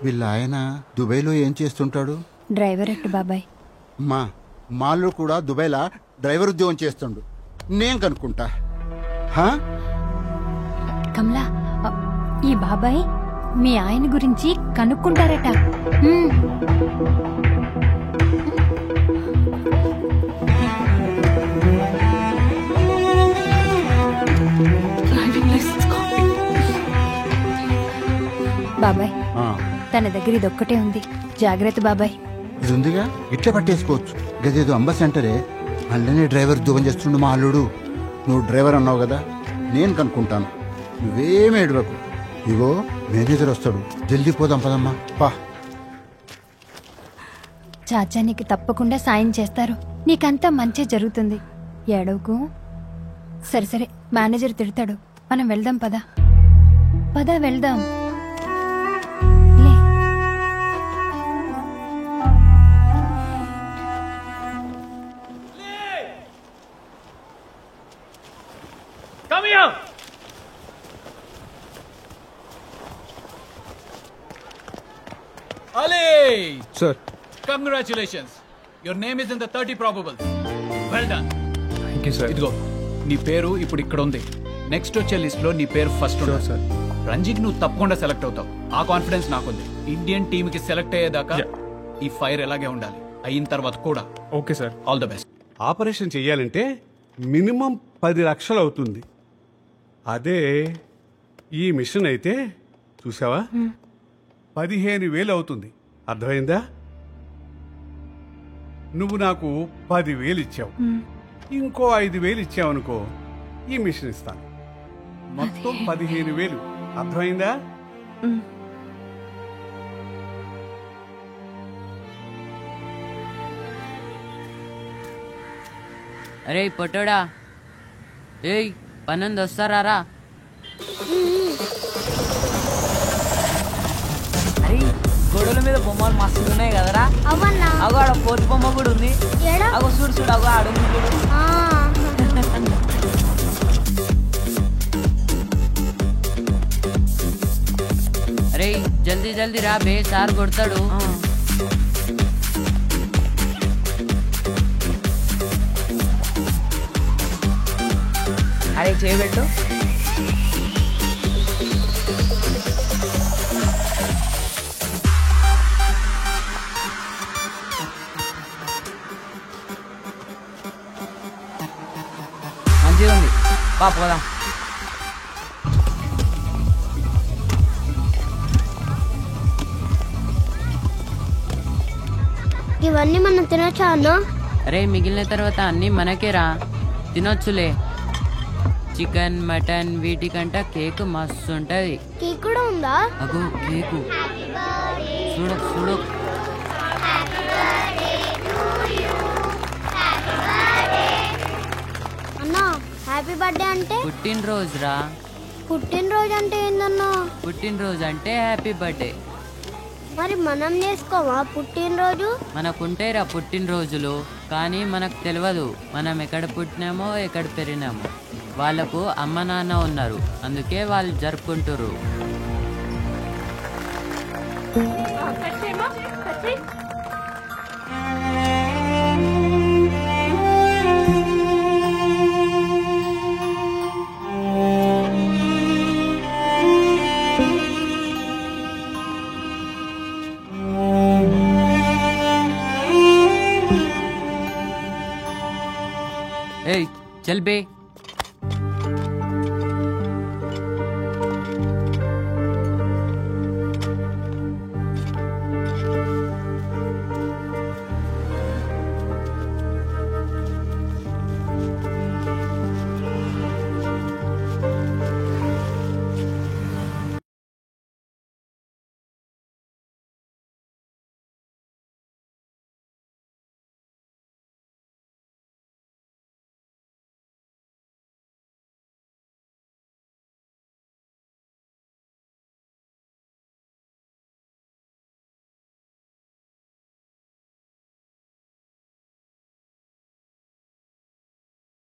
వీళ్ళ ఆయన దుబాయ్లో ఏం చేస్తుంటాడు? డ్రైవర్ అట్టు బాబాయ్. మాళ్ళు కూడా దుబాయ్లా డ్రైవర్ ఉద్యోగం చేస్తుండు. నేను కనుక్కుంటా. కమలా, ఈ బాబాయ్ మీ ఆయన గురించి కనుక్కుంటారట. బాబాయ్ తన దగ్గర ఇదొక్కటే ఉంది, జాగ్రత్త బాబాయ్. ఇది ఉందిగా, ఇట్లా పట్టేసుకోవచ్చు. గదేదో అంబ సెంటరే, అందులోనే డ్రైవర్ ఉద్యోగం చేస్తుండు మా అల్లుడు. నువ్వు డ్రైవర్ అన్నావు కదా, నేను కనుక్కుంటాను. నువ్వేమి ఏడవకు. ఇగో మేనేజర్ వస్తాడు, జల్దీ పోదాం పదమ్మా. పా. చాచా నీకు తప్పకుండా సాయం చేస్తారు, నీకంతా మంచి జరుగుతుంది. ఏడవకు. సరే సరే, మేనేజర్ తిడతాడు, మనం వెళ్దాం. పద పద వెళ్దాం. Come here! Ali! Sir. Congratulations. Your name is in the 30 probables. Well done. Thank you, sir. ఇదిగో నీ పేరు ఇప్పుడు ఇక్కడ ఉంది. నెక్స్ట్ వచ్చే లిస్ట్ లో నీ పేరు ఫస్ట్ ఉంటుంది. సార్. రంజికి నువ్వు తప్పకుండా సెలెక్ట్ అవుతావు. ఆ కాన్ఫిడెన్స్ నాకుంది. ఇండియన్ టీమ్ కి సెలెక్ట్ అయ్యేదాకా ఈ ఫైర్ ఎలాగే ఉండాలి. అయిన తర్వాత కూడా. Okay sir. All the best. Operation చెయ్యాలంటే మినిమం 10 లక్షలు అవుతుంది. అదే ఈ మిషన్ అయితే చూసావా 15,000 అవుతుంది. అర్థమైందా? నువ్వు నాకు 10,000 ఇచ్చావు, ఇంకో 5,000 ఇచ్చావనుకో ఈ మిషన్ ఇస్తాను. మొత్తం 15,000. అర్థమైందా? అరే పొట్టోడా, ఏయ్ పన్నెండు వస్తారా? అరే గొడవల మీద బొమ్మలు మస్తు ఉన్నాయి కదరా. అగో ఆడ పోతు బొమ్మ కూడా ఉంది. అగో చూడు చూడు, అగో ఆడుంది చూడు. అరే జల్దీ జల్దీ రా బే, సార్ కొడతాడు. అరే చేయబెట్టు. మంచిగా ఉంది, పోదాం. ఇవన్నీ మనం తినొచ్చా అన్న? అరే మిగిలిన తర్వాత అన్నీ మనకేరా, తినొచ్చులే. చికెన్ మటన్ వీటికంటే కేక్ మస్తు ఉంటది. కేక్ కూడా ఉందా? అగో కేకు చూడు చూడు. అన్నా హ్యాపీ బర్త్డే అంటే? పుట్టినరోజు రా. పుట్టినరోజు అంటే ఏందన్నా? పుట్టినరోజు అంటే హ్యాపీ బర్త్డే. మరి మనం చేసుకోవా పుట్టినరోజు? మనకుంటేరా పుట్టినరోజులు, కానీ మనకు తెలియదు మనం ఎక్కడ పుట్టినామో ఎక్కడ పెరిగినామో. వాళ్ళకు అమ్మ నాన్న ఉన్నారు, అందుకే వాళ్ళు జరుపుకుంటారు. ఏయ్ చల్ బే.